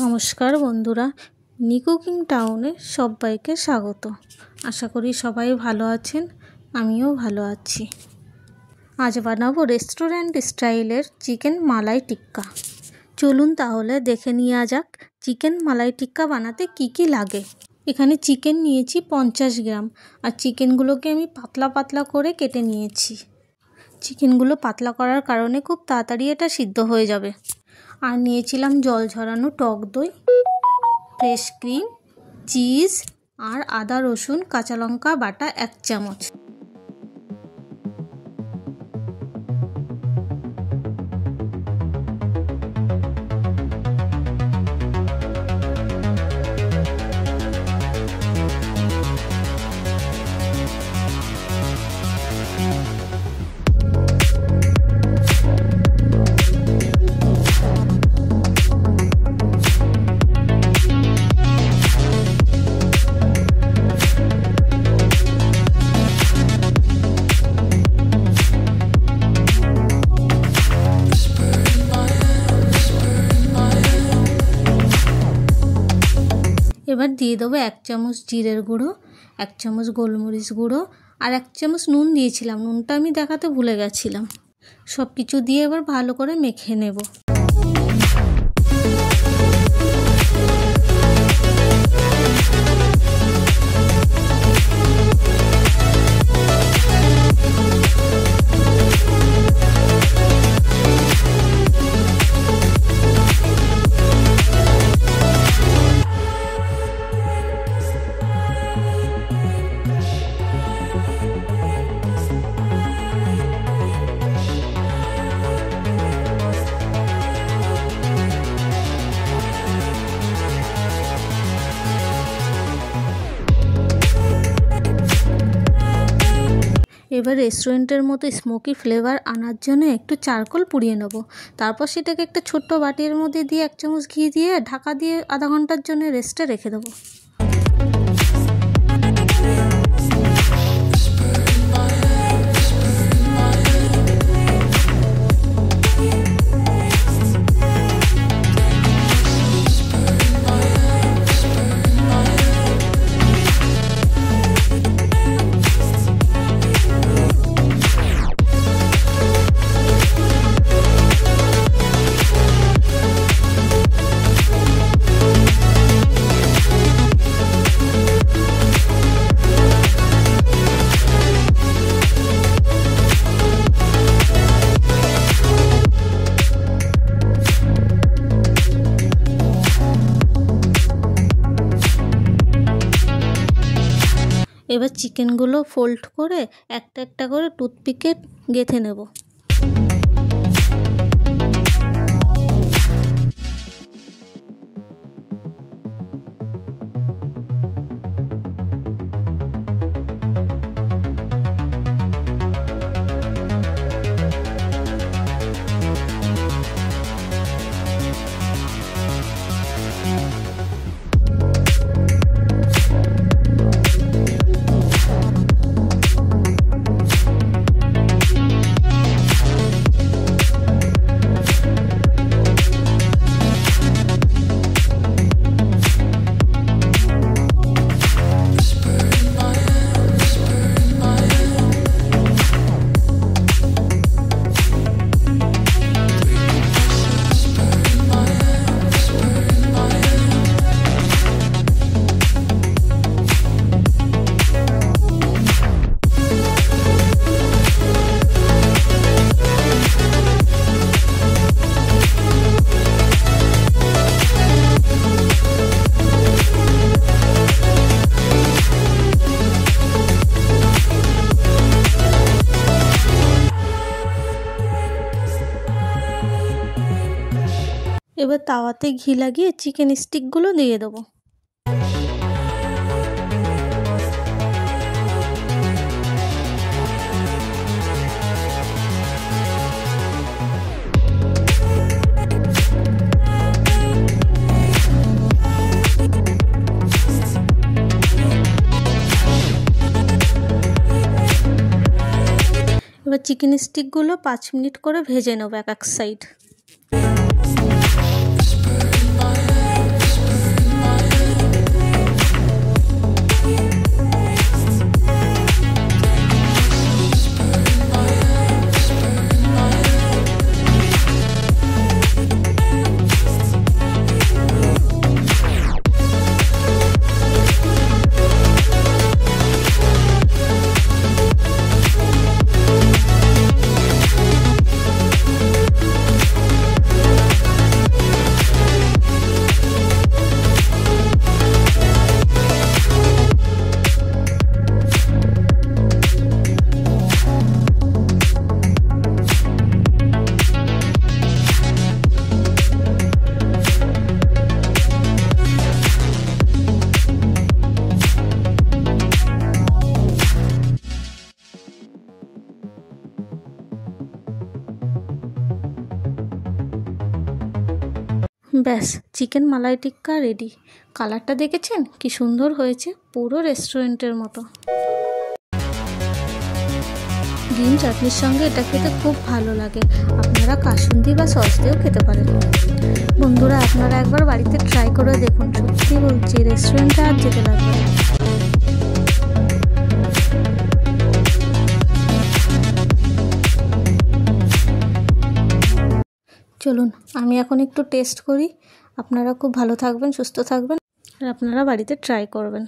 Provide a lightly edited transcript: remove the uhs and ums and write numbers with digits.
নমস্কার বন্ধুরা, নি কুকিং টাউনে সবাইকে স্বাগত। আশা করি সবাই ভালো আছেন, আমিও ভালো আছি। আজ বানাবো রেস্টুরেন্ট স্টাইলের চিকেন মালাই টিক্কা। চলুন তাহলে দেখে নেওয়া যাক চিকেন মালাই টিক্কা বানাতে কি কি লাগে। এখানে চিকেন নিয়েছি 50 গ্রাম, আর চিকেনগুলোকে আমি পাতলা পাতলা করে কেটে নিয়েছি। চিকেনগুলো পাতলা করার কারণে খুব তাড়াতাড়ি এটা সিদ্ধ হয়ে যাবে। আর নিয়েছিলাম জল ঝরানো টক দই, ফ্রেশ ক্রিম, চিজ আর আদা রসুন কাঁচা লঙ্কা বাটা 1 চামচ। এবার দিয়ে দেবো 1 চামচ জিরের গুঁড়ো, 1 চামচ গোলমরিচ গুঁড়ো আর 1 চামচ নুন দিয়েছিলাম। নুনটা আমি দেখাতে ভুলে গেছিলাম। সব কিছু দিয়ে এবার ভালো করে মেখে নেব। এবার রেস্টুরেন্টের মতো স্মোকি ফ্লেভার আনার জন্য একটু চারকোল পুড়িয়ে নেব। তারপর সেটাকে একটা ছোট্ট বাটির মধ্যে দিয়ে 1 চামচ ঘি দিয়ে ঢাকা দিয়ে আধা ঘন্টার জন্য রেস্টে রেখে দেবো। এবার চিকেনগুলো ফোল্ড করে একটা একটা করে টুথপিকে গেঁথে নেব। এবার তাওয়াতে ঘি লাগিয়ে চিকেন স্টিকগুলো দিয়ে দেবো। এবার চিকেন স্টিকগুলো 5 মিনিট করে ভেজে নেব এক এক সাইড। ব্যাস, চিকেন মালাই টিক্কা রেডি। কালারটা দেখেছেন কি সুন্দর হয়েছে, পুরো রেস্টুরেন্টের মতো। গ্রিন চাটনির সঙ্গে এটা খেতে খুব ভালো লাগে। আপনারা কাসুন্দি বা সস দিয়েও খেতে পারেন। বন্ধুরা, আপনারা একবার বাড়িতে ট্রাই করে দেখুন, সত্যি বলছি রেস্টুরেন্টে আর যেতে লাগবে না। চলুন আমি এখন একটু টেস্ট করি। আপনারা খুব ভালো থাকবেন, সুস্থ থাকবেন, আর আপনারা বাড়িতে ট্রাই করবেন।